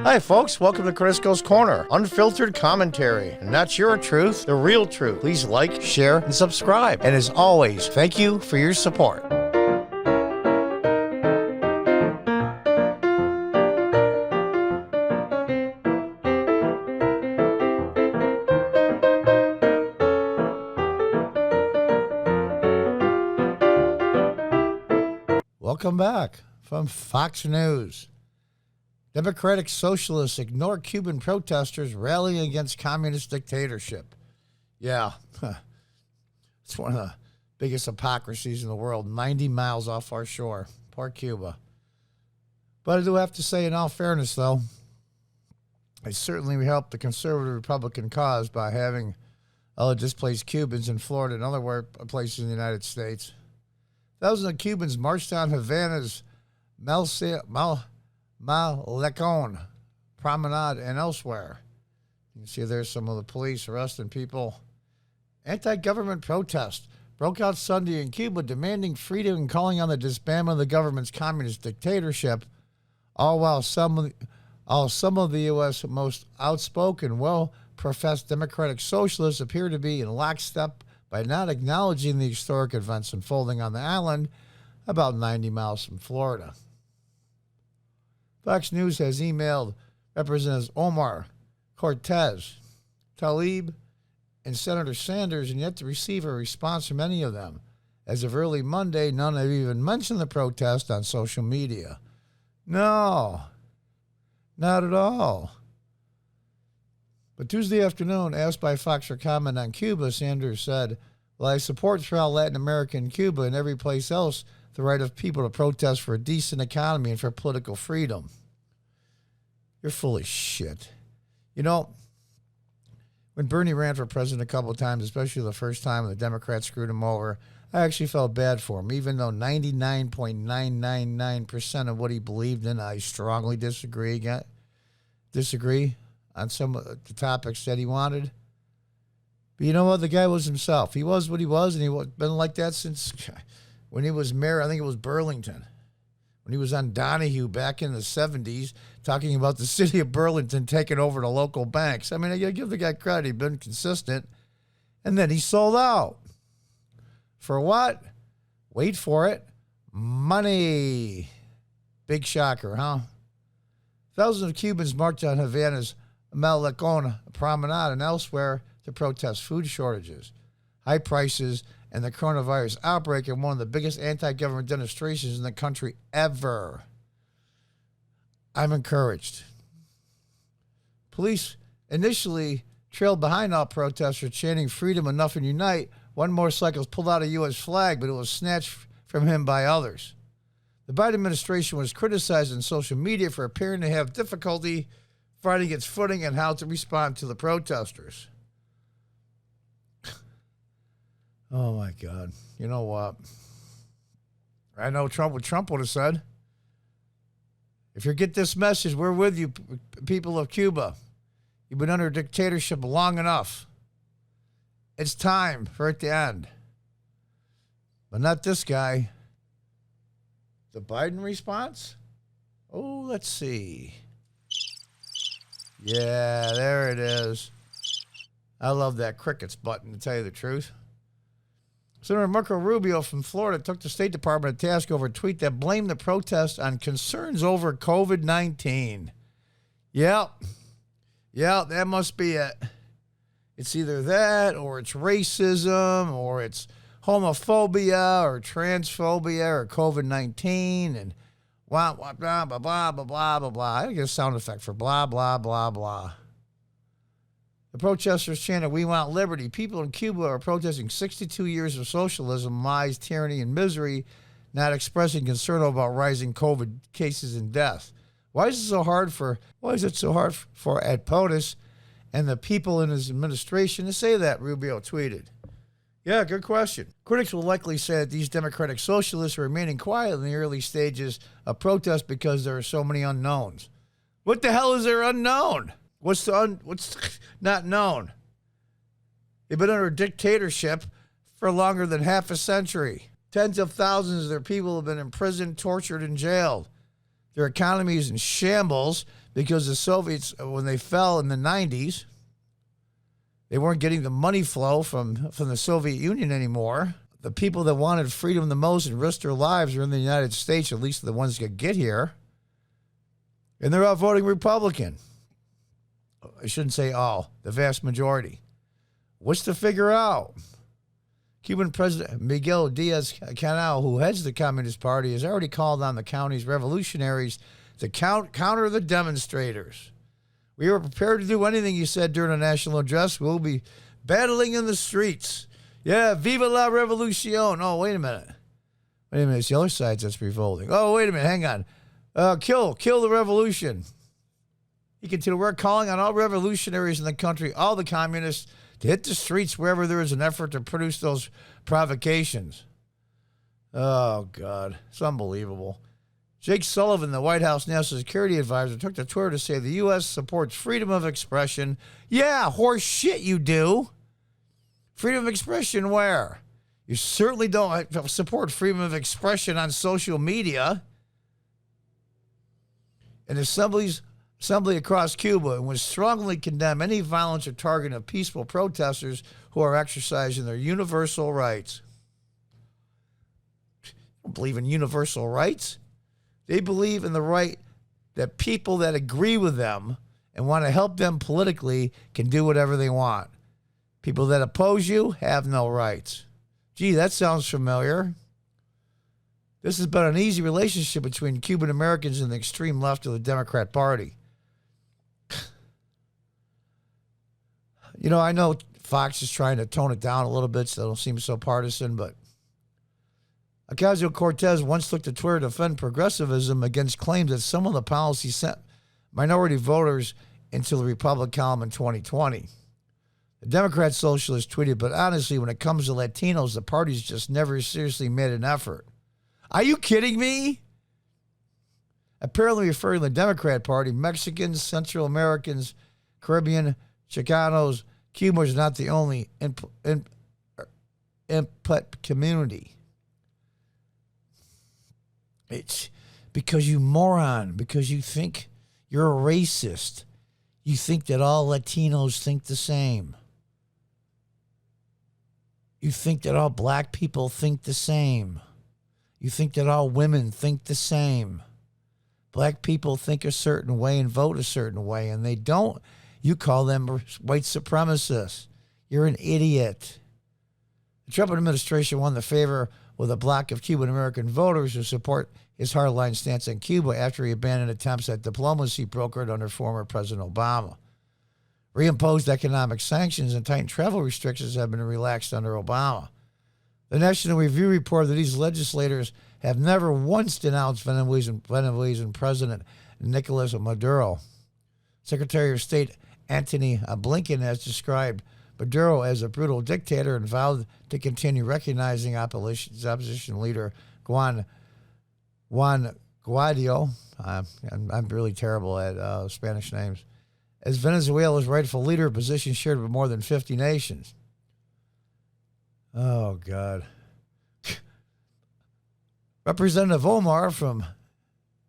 Hi folks, welcome to Crisco's Corner. Unfiltered commentary, and not your truth, the real truth. Please like, share, and subscribe. And as always, thank you for your support. Welcome back from Fox News. Democratic Socialists ignore Cuban protesters rallying against communist dictatorship. Yeah, it's one of the biggest hypocrisies in the world, 90 miles off our shore. Poor Cuba. But I do have to say, in all fairness, though, it certainly helped the conservative Republican cause by having all the displaced Cubans in Florida and other places in the United States. Thousands of Cubans marched down Havana's Malecon Promenade and elsewhere. You can see there's some of the police arresting people. Anti-government protest broke out Sunday in Cuba demanding freedom and calling on the disbandment of the government's communist dictatorship, all while some of the U.S. most outspoken, well-professed democratic socialists appear to be in lockstep by not acknowledging the historic events unfolding on the island about 90 miles from Florida. Fox News has emailed Representatives Omar, Cortez, Tlaib, and Senator Sanders and yet to receive a response from any of them. As of early Monday, none have even mentioned the protest on social media. No, not at all. But Tuesday afternoon, asked by Fox for comment on Cuba, Sanders said, "Well, I support throughout Latin America and Cuba and every place else the right of people to protest for a decent economy and for political freedom." You're full of shit. You know, when Bernie ran for president a couple of times, especially the first time the Democrats screwed him over, I actually felt bad for him, even though 99.999% of what he believed in, I strongly disagree on some of the topics that he wanted. But you know what? The guy was himself. He was what he was, and he's been like that since when he was mayor. I think it was Burlington. When he was on Donahue back in the 70s, talking about the city of Burlington taking over the local banks. I mean, I got to give the guy credit. He's been consistent. And then he sold out. For what? Wait for it. Money. Big shocker, huh? Thousands of Cubans marched on Havana's Malecon Promenade and elsewhere to protest food shortages, high prices, and the coronavirus outbreak in one of the biggest anti-government demonstrations in the country ever. I'm encouraged. Police initially trailed behind all protesters chanting "Freedom, enough, and unite." One motorcycle pulled out a U.S. flag, but it was snatched from him by others. The Biden administration was criticized on social media for appearing to have difficulty finding its footing and how to respond to the protesters. Oh, my God. You know what? I know what Trump would have said. If you get this message, we're with you, people of Cuba. You've been under dictatorship long enough. It's time for it to end. But not this guy. The Biden response? Oh, let's see. Yeah, there it is. I love that crickets button, to tell you the truth. Senator Marco Rubio from Florida took the State Department to task over a tweet that blamed the protest on concerns over COVID-19. Yeah, that must be it. It's either that or it's racism or it's homophobia or transphobia or COVID-19 and blah, blah, blah, blah, blah, blah, blah, blah, blah. I get a sound effect for blah, blah, blah, blah. The protesters chanted, "We want liberty." People in Cuba are protesting 62 years of socialism, lies, tyranny, and misery, not expressing concern about rising COVID cases and death. Why is it so hard for Ed POTUS and the people in his administration to say that? Rubio tweeted. Yeah, good question. Critics will likely say that these democratic socialists are remaining quiet in the early stages of protest because there are so many unknowns. What the hell is there unknown? What's not known? They've been under a dictatorship for longer than half a century. Tens of thousands of their people have been imprisoned, tortured, and jailed. Their economy is in shambles because the Soviets, when they fell in the 90s, they weren't getting the money flow from the Soviet Union anymore. The people that wanted freedom the most and risked their lives are in the United States, at least the ones that get here. And they're out voting Republican. I shouldn't say all, the vast majority. What's to figure out? Cuban President Miguel Diaz-Canel, who heads the Communist Party, has already called on the county's revolutionaries to counter the demonstrators. We are prepared to do anything, he said during a national address. We'll be battling in the streets. Yeah, viva la revolucion. Oh, wait a minute. It's the other side that's revolting. Oh, wait a minute. Hang on. Kill the revolution. He continued, we're calling on all revolutionaries in the country, all the communists, to hit the streets wherever there is an effort to produce those provocations. Oh, God. It's unbelievable. Jake Sullivan, the White House National Security Advisor, took to Twitter to say the U.S. supports freedom of expression. Yeah, horse shit you do. Freedom of expression where? You certainly don't support freedom of expression on social media. An assembly across Cuba and would strongly condemn any violence or targeting of peaceful protesters who are exercising their universal rights. They don't believe in universal rights. They believe in the right that people that agree with them and want to help them politically can do whatever they want. People that oppose you have no rights. Gee, that sounds familiar. This has been an easy relationship between Cuban Americans and the extreme left of the Democrat Party. You know, I know Fox is trying to tone it down a little bit so it don't seem so partisan, but Ocasio-Cortez once took to Twitter to defend progressivism against claims that some of the policies sent minority voters into the Republican column in 2020. The Democrat socialist tweeted, but honestly, when it comes to Latinos, the party's just never seriously made an effort. Are you kidding me? Apparently referring to the Democrat Party, Mexicans, Central Americans, Caribbean, Chicanos, Cubans are not the only input community. It's because you moron, because you think you're a racist. You think that all Latinos think the same. You think that all black people think the same. You think that all women think the same. Black people think a certain way and vote a certain way, and they don't. You call them white supremacists. You're an idiot. The Trump administration won the favor with a block of Cuban American voters who support his hardline stance on Cuba after he abandoned attempts at diplomacy brokered under former President Obama. Reimposed economic sanctions and tightened travel restrictions have been relaxed under Obama. The National Review reported that these legislators have never once denounced Venezuelan President Nicolas Maduro. Secretary of State Antony Blinken has described Maduro as a brutal dictator and vowed to continue recognizing opposition leader Juan Guaido. I'm really terrible at Spanish names. As Venezuela's rightful leader, a position shared with more than 50 nations. Oh, God. Representative Omar from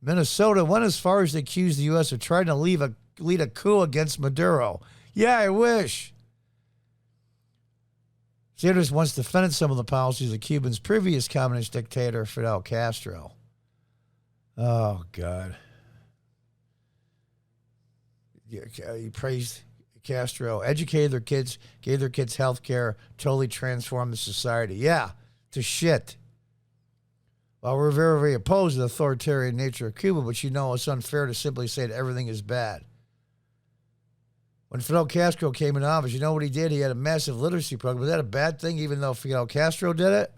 Minnesota went as far as to accuse the U.S. of trying to lead a coup against Maduro. Yeah, I wish. Sanders once defended some of the policies of Cuba's previous communist dictator, Fidel Castro. Oh, God. He praised Castro, educated their kids, gave their kids health care, totally transformed the society. Yeah, to shit. Well, we're very, very opposed to the authoritarian nature of Cuba, but you know it's unfair to simply say that everything is bad. When Fidel Castro came into office, you know what he did? He had a massive literacy program. Was that a bad thing, even though Fidel Castro did it?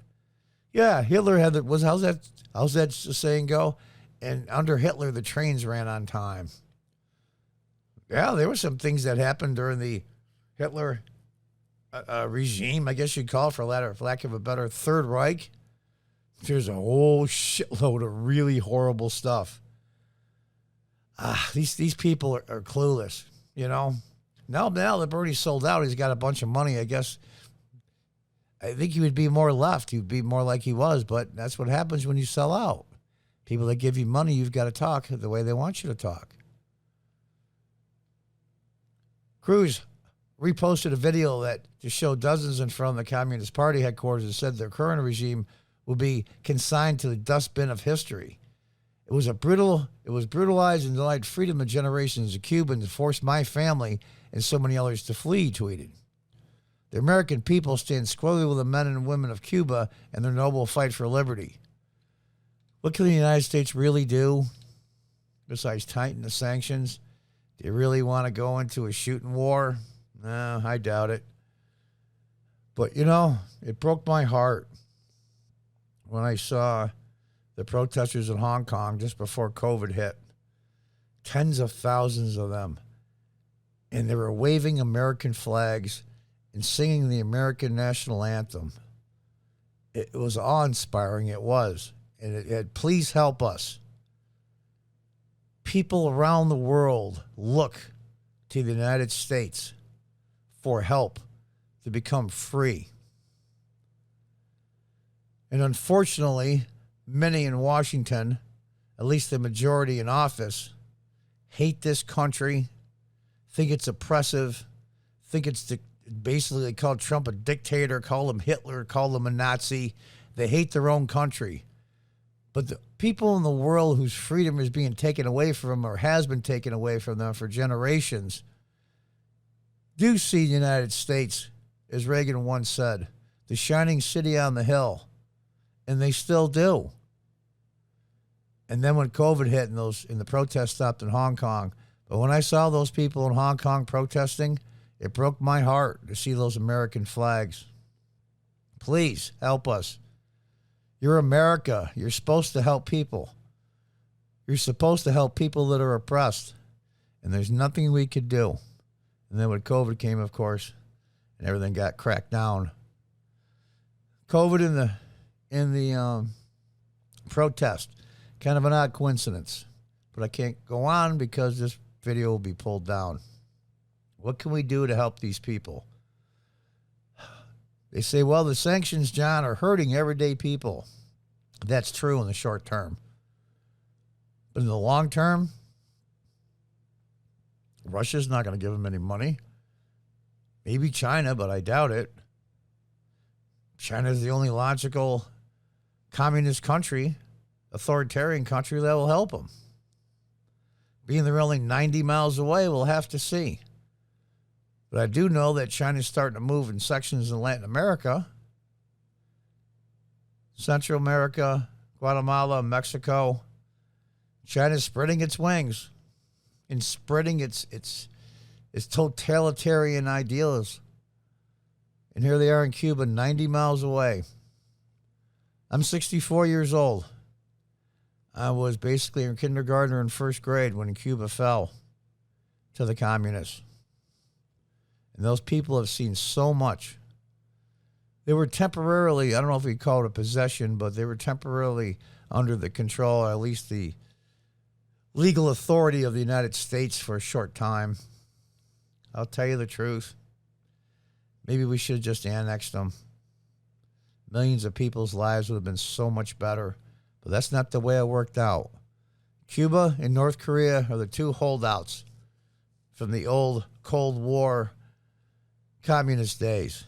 Yeah, Hitler had how's that saying go? And under Hitler, the trains ran on time. Yeah, there were some things that happened during the Hitler regime, I guess you'd call it, for lack of a better, Third Reich. There's a whole shitload of really horrible stuff. These people are clueless, you know. Now that Bernie sold out, he's got a bunch of money, I guess. I think he would be more left. He would be more like he was, but that's what happens when you sell out. People that give you money, you've got to talk the way they want you to talk. Cruz reposted a video that just showed dozens in front of the Communist Party headquarters and said their current regime will be consigned to the dustbin of history. It was brutalized and denied freedom of generations of Cubans and forced my family and so many others to flee, he tweeted. The American people stand squarely with the men and women of Cuba and their noble fight for liberty. What can the United States really do besides tighten the sanctions? Do you really want to go into a shooting war? No, I doubt it. But, it broke my heart when I saw the protesters in Hong Kong just before COVID hit. Tens of thousands of them. And they were waving American flags and singing the American national anthem. It was awe-inspiring, it was. And it had, please help us. People around the world look to the United States for help to become free. And unfortunately, many in Washington, at least the majority in office, hate this country, think it's oppressive, think it's basically they call Trump a dictator, call him Hitler, call him a Nazi. They hate their own country. But the people in the world whose freedom is being taken away from them or has been taken away from them for generations do see the United States, as Reagan once said, the shining city on the hill. And they still do. And then when COVID hit and the protests stopped in Hong Kong, but when I saw those people in Hong Kong protesting, it broke my heart to see those American flags. Please help us. You're America. You're supposed to help people. You're supposed to help people that are oppressed. And there's nothing we could do. And then when COVID came, of course, and everything got cracked down. COVID in the protest, kind of an odd coincidence. But I can't go on because this video will be pulled down. What can we do to help these people? They say, well, the sanctions, John, are hurting everyday people. That's true in the short term. But in the long term, Russia's not going to give them any money. Maybe China, but I doubt it. China is the only logical communist country, authoritarian country that will help them. Being they're only 90 miles away, we'll have to see. But I do know that China's starting to move in sections in Latin America, Central America, Guatemala, Mexico. China's spreading its wings and spreading its totalitarian ideals. And here they are in Cuba, 90 miles away. I'm 64 years old. I was basically in kindergarten or in first grade when Cuba fell to the communists. And those people have seen so much. They were temporarily, I don't know if we call it a possession, but they were temporarily under the control, or at least the legal authority of the United States for a short time. I'll tell you the truth. Maybe we should have just annexed them. Millions of people's lives would have been so much better. But that's not the way it worked out. Cuba and North Korea are the two holdouts from the old Cold War communist days.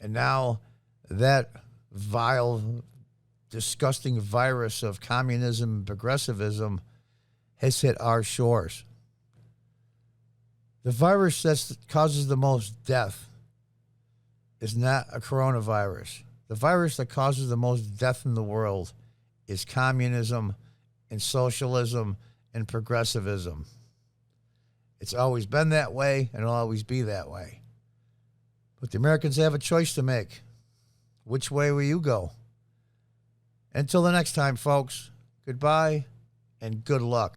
And now that vile, disgusting virus of communism and progressivism has hit our shores. The virus that causes the most death is not a coronavirus. The virus that causes the most death in the world is communism and socialism and progressivism. It's always been that way and it'll always be that way. But the Americans have a choice to make. Which way will you go? Until the next time, folks, goodbye and good luck.